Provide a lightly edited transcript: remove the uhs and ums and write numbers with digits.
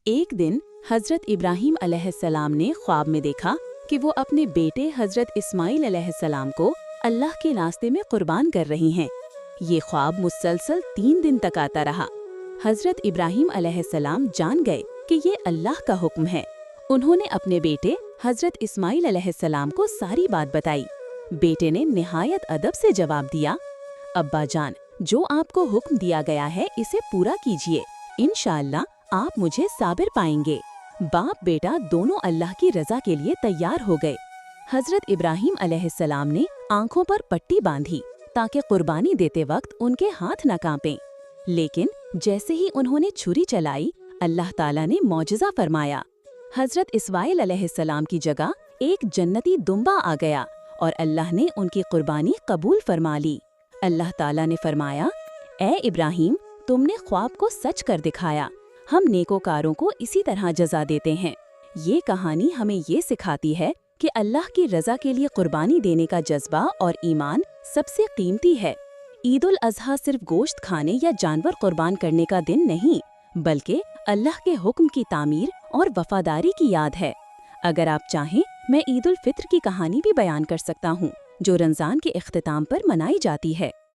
ایک دن حضرت ابراہیم علیہ السلام نے خواب میں دیکھا کہ وہ اپنے بیٹے حضرت اسماعیل علیہ السلام کو اللہ کے راستے میں قربان کر رہی ہیں۔ یہ خواب مسلسل 3 دن تک آتا رہا۔ حضرت ابراہیم علیہ السلام جان گئے کہ یہ اللہ کا حکم ہے۔ انہوں نے اپنے بیٹے حضرت اسماعیل علیہ السلام کو ساری بات بتائی۔ بیٹے نے نہایت ادب سے جواب دیا، ابا جان، جو آپ کو حکم دیا گیا ہے اسے پورا کیجیے، انشاءاللہ آپ مجھے صابر پائیں گے۔ باپ بیٹا دونوں اللہ کی رضا کے لیے تیار ہو گئے۔ حضرت ابراہیم علیہ السلام نے آنکھوں پر پٹی باندھی تاکہ قربانی دیتے وقت ان کے ہاتھ نہ کانپیں، لیکن جیسے ہی انہوں نے چھری چلائی، اللہ تعالیٰ نے معجزہ فرمایا۔ حضرت اسماعیل علیہ السلام کی جگہ ایک جنتی دمبا آ گیا اور اللہ نے ان کی قربانی قبول فرما لی۔ اللہ تعالیٰ نے فرمایا، اے ابراہیم، تم نے خواب کو سچ کر دکھایا، ہم نیکوکاروں کو اسی طرح جزا دیتے ہیں۔ یہ کہانی ہمیں یہ سکھاتی ہے کہ اللہ کی رضا کے لیے قربانی دینے کا جذبہ اور ایمان سب سے قیمتی ہے۔ عید الاضحیٰ صرف گوشت کھانے یا جانور قربان کرنے کا دن نہیں، بلکہ اللہ کے حکم کی تعمیر اور وفاداری کی یاد ہے۔ اگر آپ چاہیں، میں عید الفطر کی کہانی بھی بیان کر سکتا ہوں، جو رمضان کے اختتام پر منائی جاتی ہے۔